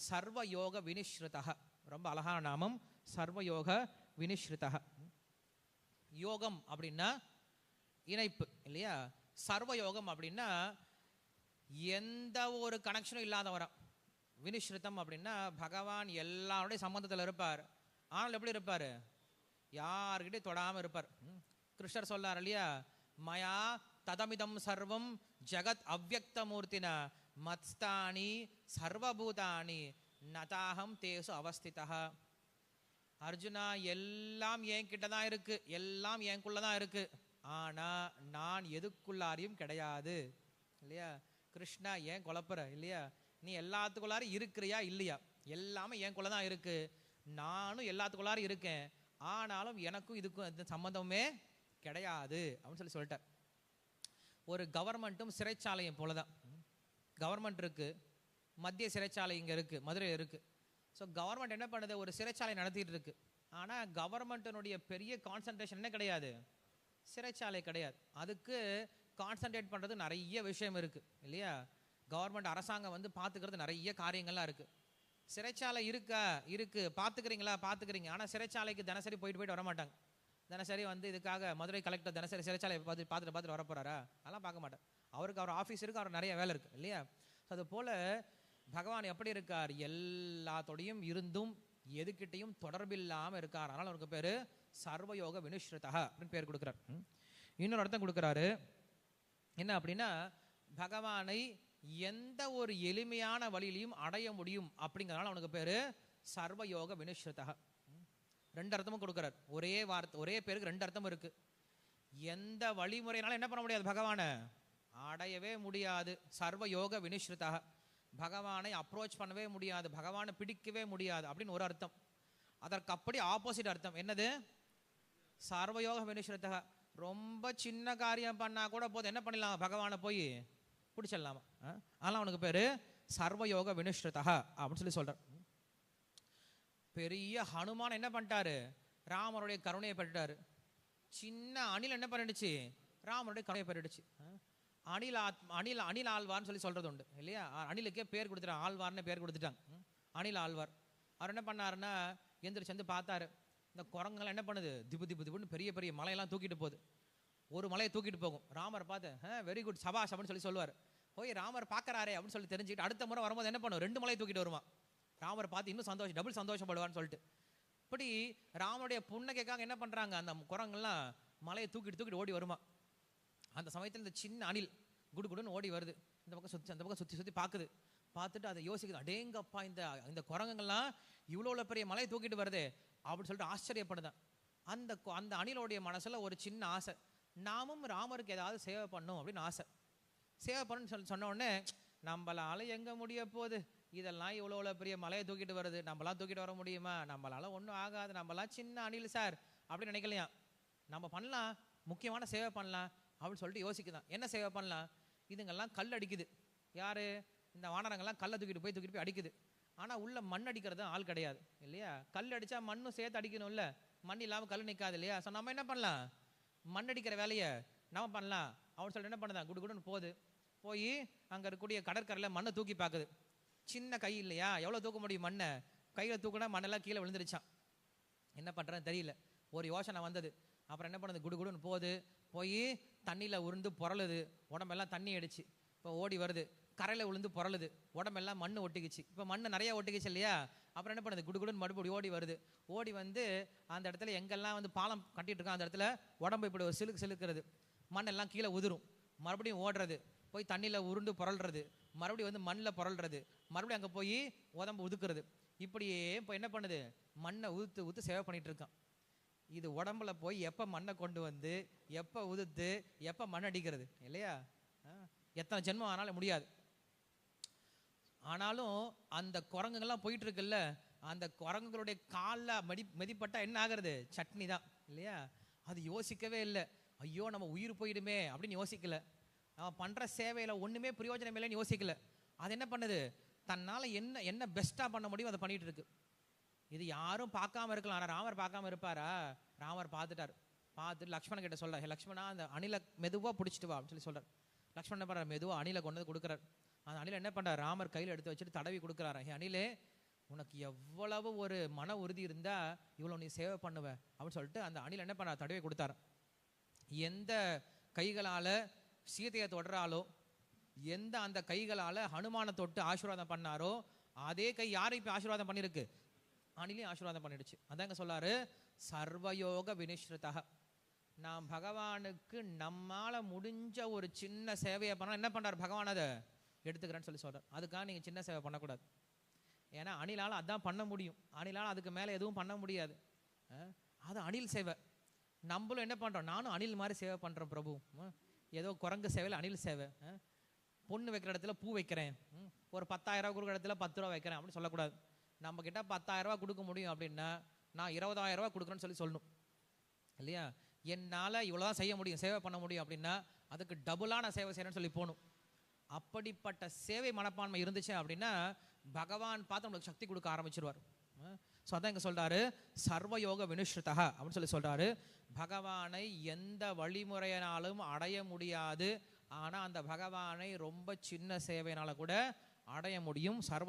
சர்வயோக வினிஸ்ருதா. ரொம்ப அழகான நாமம், சர்வயோக வினிஸ்ருதா. யோகம் அப்படின்னா இணைப்பு இல்லையா? சர்வயோகம் அப்படின்னா எந்த ஒரு கனெக்ஷனும் இல்லாதவரம். வினிஸ்ருதம் அப்படின்னா பகவான் எல்லாருடைய சம்பந்தத்தில் இருப்பார். ஆனால் எப்படி இருப்பார்? யார்கிட்டே தொடாமல் இருப்பார். கிருஷ்ணர் சொல்லார் இல்லையா, மயா ததமிதம் சர்வம் ஜகத் அவ்யக்த மூர்த்தினா மத்ஸ்தானி சர்வபூதானி நதாகம் தேசு அவஸ்திதா. அர்ஜுனா, எல்லாம் என் கிட்ட தான் இருக்கு, எல்லாம் எனக்குள்ள தான் இருக்கு, ஆனா நான் எதுக்குள்ளாரையும் கிடையாது இல்லையா? கிருஷ்ணா, ஏன் குழப்பற இல்லையா? நீ எல்லாத்துக்குள்ளாரும் இருக்கிறியா இல்லையா? எல்லாமே எனக்குள்ள தான் இருக்கு, நானும் எல்லாத்துக்குள்ளாரும் இருக்கேன், ஆனாலும் எனக்கும் இதுக்கும் எந்த சம்மந்தமே கிடையாது அப்படின்னு சொல்லிட்டார். ஒரு கவர்மெண்ட்டும் சிறைச்சாலையும் போலதான். கவர்மெண்ட் இருக்கு, மத்திய சிறைச்சாலை இங்கே இருக்கு, மதுரையில் இருக்கு. ஸோ கவர்மெண்ட் என்ன பண்ணுது, ஒரு சிறைச்சாலை நடத்திட்டு இருக்கு. ஆனால் கவர்மெண்ட்டினுடைய பெரிய கான்சன்ட்ரேஷன் என்ன கிடையாது, சிறைச்சாலை கிடையாது. அதுக்கு கான்சன்ட்ரேட் பண்ணுறது நிறைய விஷயம் இருக்குது இல்லையா? கவர்மெண்ட் அரசாங்கம் வந்து பார்த்துக்கிறது நிறைய காரியங்கள்லாம் இருக்குது. சிறைச்சாலை இருக்கு பார்த்துக்கிறீங்களா, பார்த்துக்கிறீங்க. ஆனால் சிறைச்சாலைக்கு தினசரி போயிட்டு வர மாட்டாங்க. தினசரி வந்து இதுக்காக மதுரை கலெக்டர் தினசரி சிறைச்சாலை பார்த்துட்டு வர போகிறாரா? அதெல்லாம் பார்க்க மாட்டேன். அவருக்கு அவர் ஆஃபீஸ் இருக்குது, அவர் நிறைய வேலை இருக்குது இல்லையா? அது போல் பகவான் எப்படி இருக்கார், எல்லாத்தோடையும் இருந்தும் எதுக்கிட்டையும் தொடர்பில்லாமல் இருக்கார். அதனால் அவருக்கு பேர் சர்வயோக வினுஸ்ருதா அப்படின்னு பேர் கொடுக்குறார். இன்னொரு அர்த்தம் கொடுக்குறாரு, என்ன அப்படின்னா பகவானை எந்த ஒரு எளிமையான வழியிலையும் அடைய முடியும் அப்படிங்கிறதுனால அவனுக்கு பேர் சர்வயோக வினுஸ்ருதா. ரெண்டு அர்த்தமும் கொடுக்குறார். ஒரே வார்த்தை, ஒரே பேருக்கு ரெண்டு அர்த்தம் இருக்கு. எந்த வழிமுறையினாலும் என்ன பண்ண முடியாது, பகவானை அடையவே முடியாது. சர்வயோக வினுஸ்ருதா, பகவானை அப்ரோச் பண்ணவே முடியாது, பகவானை பிடிக்கவே முடியாது அப்படின்னு ஒரு அர்த்தம். அதற்கு அப்படி ஆப்போசிட் அர்த்தம் என்னது, சர்வயோக வினுஸ்ருதா, ரொம்ப சின்ன காரியம் பண்ணா கூட போதும், என்ன பண்ணிடலாம், பகவானை போய் பிடிச்சிடலாமா. அதெல்லாம் அவனுக்கு பேரு சர்வயோக வினுஸ்ருதா அப்படின்னு சொல்றார். பெரிய ஹனுமான் என்ன பண்ணிட்டாரு, ராமருடைய கருணையை பெற்றுட்டாரு. சின்ன அணில் என்ன பண்ணிடுச்சு, ராமருடைய கருணையை பெற்றுடுச்சு. அணில் ஆழ்வார்னு சொல்றது உண்டு இல்லையா? அணிலுக்கே பேர் கொடுத்துட்டாங்க, ஆழ்வார்னு பேர் கொடுத்துட்டாங்க. அணில் ஆழ்வார் அவர் என்ன பண்ணாருன்னா எந்திரிச்சு வந்து பார்த்தாரு, இந்த குரங்கெல்லாம் என்ன பண்ணுது, திபுன்னு பெரிய பெரிய மலையெல்லாம் தூக்கிட்டு போகுது. ஒரு மலையை தூக்கிட்டு போகும். ராமர் பார்த்து வெரி குட் சபாஷ் அப்படின்னு சொல்லுவார். போய் ராமர் பார்க்கறாரே அப்படின்னு சொல்லி தெரிஞ்சுக்கிட்டு அடுத்த முறை வரும்போது என்ன பண்ணும், 2 மலையை தூக்கிட்டு வருவான். ராமர் பார்த்து இன்னும் சந்தோஷம், டபுள் சந்தோஷப்படுவான்னு சொல்லிட்டு. இப்படி ராமனுடைய புன்னகைக்காக என்ன பண்ணுறாங்க, அந்த குரங்கெல்லாம் மலையை தூக்கிட்டு ஓடி வருமா. அந்த சமயத்தில் இந்த சின்ன அணில் குடுன்னு ஓடி வருது, இந்த பக்கம் சுற்றி அந்த பக்கம் சுற்றி பார்க்குது. பார்த்துட்டு அதை யோசிக்குது, அடேங்கப்பா இந்த குரங்குங்கள்லாம் இவ்வளோ பெரிய மலையை தூக்கிட்டு வருது அப்படின்னு சொல்லிட்டு ஆச்சரியப்படுதான். அந்த அணிலோடைய மனசில் ஒரு சின்ன ஆசை, நாமும் ராமருக்கு ஏதாவது சேவை பண்ணும் அப்படின்னு ஆசை. சேவை பண்ணுன்னு சொன்ன உடனே நம்மளால எங்கே முடிய போகுது, இதெல்லாம் இவ்வளோ பெரிய மலையை தூக்கிட்டு வருது, நம்மளாம் தூக்கிட்டு வர முடியுமா, நம்மளால ஒன்றும் ஆகாது, நம்மளாம் சின்ன அணில் சார் அப்படின்னு நினைக்கலையா. நம்ம பண்ணலாம், முக்கியமான சேவை பண்ணலாம் அப்படின்னு சொல்லிட்டு யோசிக்குதான். என்ன சேவை பண்ணலாம், இதுங்கெல்லாம் கல் அடிக்குது, யாரு, இந்த வானரங்கள்லாம் கல்லை தூக்கிட்டு போய் அடிக்குது. ஆனால் உள்ள மண் அடிக்கிறது ஆள் கிடையாது இல்லையா? கல் அடித்தா மண்ணும் சேர்த்து அடிக்கணும்ல, மண் இல்லாமல் கல் நிற்காது இல்லையா? ஸோ நம்ம என்ன பண்ணலாம், மண் அடிக்கிற வேலையை நம்ம பண்ணலாம் அப்படின்னு சொல்லிட்டு என்ன பண்ணுதான், குடுன்னு போய் அங்கே இருக்கக்கூடிய கடற்கரையில் மண்ணை தூக்கி பார்க்குது. சின்ன கை இல்லையா, எவ்வளோ தூக்க முடியும் மண்ணை, கையில் தூக்குனா மண்ணெல்லாம் கீழே விழுந்துருச்சான். என்ன பண்ணுறேன்னு தெரியல, ஒரு யோசனை வந்தது. அப்புறம் என்ன பண்ணுது, குடுன்னு போய் தண்ணியில் உருண்டு புரளுது, உடம்பெல்லாம் தண்ணி அடிச்சு. இப்போ ஓடி வருது, கரையில் விழுந்து புரளுது, உடம்பெல்லாம் மண் ஒட்டிக்கிச்சு. இப்போ மண் நிறையா ஒட்டிக்கிச்சு இல்லையா? அப்புறம் என்ன பண்ணுது, குடுன்னு மறுபடி ஓடி வருது. ஓடி வந்து அந்த இடத்துல எங்கெல்லாம் வந்து பாலம் கட்டிட்டு இருக்கோம் அந்த இடத்துல உடம்பு இப்படி ஒரு சிலுக்கிறது, மண்ணெல்லாம் கீழே உதிரும். மறுபடியும் ஓடுறது, போய் தண்ணியில் உருண்டு புரள்றது, மறுபடியும் வந்து மண்ணில் புரள்றது, மறுபடியும் அங்கே போய் உடம்பு உதுக்குறது. இப்படியே இப்போ என்ன பண்ணுது, மண்ணை ஊற்று சேவை பண்ணிட்டு இருக்கான். இது உடம்புல போய் எப்போ மண்ணை கொண்டு வந்து எப்போ உதுத்து எப்போ மண் அடிக்கிறது இல்லையா? எத்தனை ஜென்மம் ஆனாலும் முடியாது. ஆனாலும் அந்த குரங்குகள்லாம் போயிட்டு இருக்குல்ல, அந்த குரங்குகளுடைய காலில் மெதிப்பட்டா என்ன ஆகிறது, சட்னி தான் இல்லையா? அது யோசிக்கவே இல்லை, ஐயோ நம்ம உயிர் போயிடுமே அப்படின்னு யோசிக்கல. நம்ம பண்ணுற சேவையில் ஒன்றுமே பிரயோஜனம் இல்லைன்னு யோசிக்கல. அது என்ன பண்ணுது, தன்னால் என்ன பெஸ்ட்டாக பண்ண முடியும் அதை பண்ணிகிட்டு இருக்கு. இது யாரும் பார்க்காம இருக்கலாம், ஆனால் ராமர் பார்க்காம இருப்பாரா? ராமர் பார்த்துட்டார். பார்த்துட்டு லக்ஷ்மணன் கிட்ட சொல்கிறார், லக்ஷ்மணா அந்த அணிலை மெதுவாக பிடிச்சிட்டு வா அப்படின்னு சொல்கிறார். லக்ஷ்மணன் என்ன பண்ணுறார், மெதுவாக அணிலை கொண்டு வந்து கொடுக்குறார். அந்த அணிலை என்ன பண்ணுறார், ராமர் கையில் எடுத்து வச்சுட்டு தடவி கொடுக்குறாரு. அணிலே உனக்கு எவ்வளவு ஒரு மன உறுதி இருந்தா இவ்வளவு நீ சேவை பண்ணுவ அப்படின்னு சொல்லிட்டு அந்த அணில் என்ன பண்ண தடவை கொடுத்தாரு. எந்த கைகளால சீதையை தொடராலோ, எந்த அந்த கைகளால ஹனுமான தொட்டு ஆசீர்வாதம் பண்ணாரோ, அதே கை யாரை இப்ப ஆசீர்வாதம் பண்ணிருக்கு? அணிலையும் ஆசீர்வாதம் பண்ணிடுச்சு. அதாங்க சொல்லாரு சர்வயோக வினிஸ்ருதா. நாம் பகவானுக்கு நம்மால முடிஞ்ச ஒரு சின்ன சேவையை பண்ணா என்ன பண்றாரு பகவான்? அதை எடுத்துக்கிறேன்னு சொல்லி சொல்றாரு. அதுக்காக நீங்க சின்ன சேவை பண்ணக்கூடாது. ஏன்னா அணிலால் அதான் பண்ண முடியும், அணிலால் அதுக்கு மேலே எதுவும் பண்ண முடியாது. அது அணில் சேவை. நம்மளும் என்ன பண்றோம்? நானும் அணில் மாதிரி சேவை பண்றேன் பிரபு. ஏதோ குரங்கு சேவையில் அணில் சேவை. பொண்ணு வைக்கிற இடத்துல பூ வைக்கிறேன், ஒரு 10,000 ரூபா கொடுக்குற இடத்துல 10 ரூபா வைக்கிறேன் அப்படின்னு சொல்லக்கூடாது. நம்ம கிட்ட 10,000 ரூபா கொடுக்க முடியும் அப்படின்னா நான் 20,000 ரூபா கொடுக்குறேன்னு சொல்லணும் இல்லையா? என்னால் இவ்வளோதான் செய்ய முடியும், சேவை பண்ண முடியும் அப்படின்னா அதுக்கு டபுளான சேவை செய்யணும்னு சொல்லி போகணும். அப்படிப்பட்ட சேவை மனப்பான்மை இருந்துச்சு அப்படின்னா பகவான் பார்த்து நம்மளுக்கு சக்தி கொடுக்க ஆரம்பிச்சிருவார். ஸோ அதான் இங்கே சொல்றாரு சர்வயோக வினுஷ்ருதா அப்படின்னு சொல்லி சொல்றாரு. பகவானை எந்த வழிமுறையினாலும் அடைய முடியாது, ஆனால் அந்த பகவானை ரொம்ப சின்ன சேவையினால கூட அடைய முடியும். சர்வ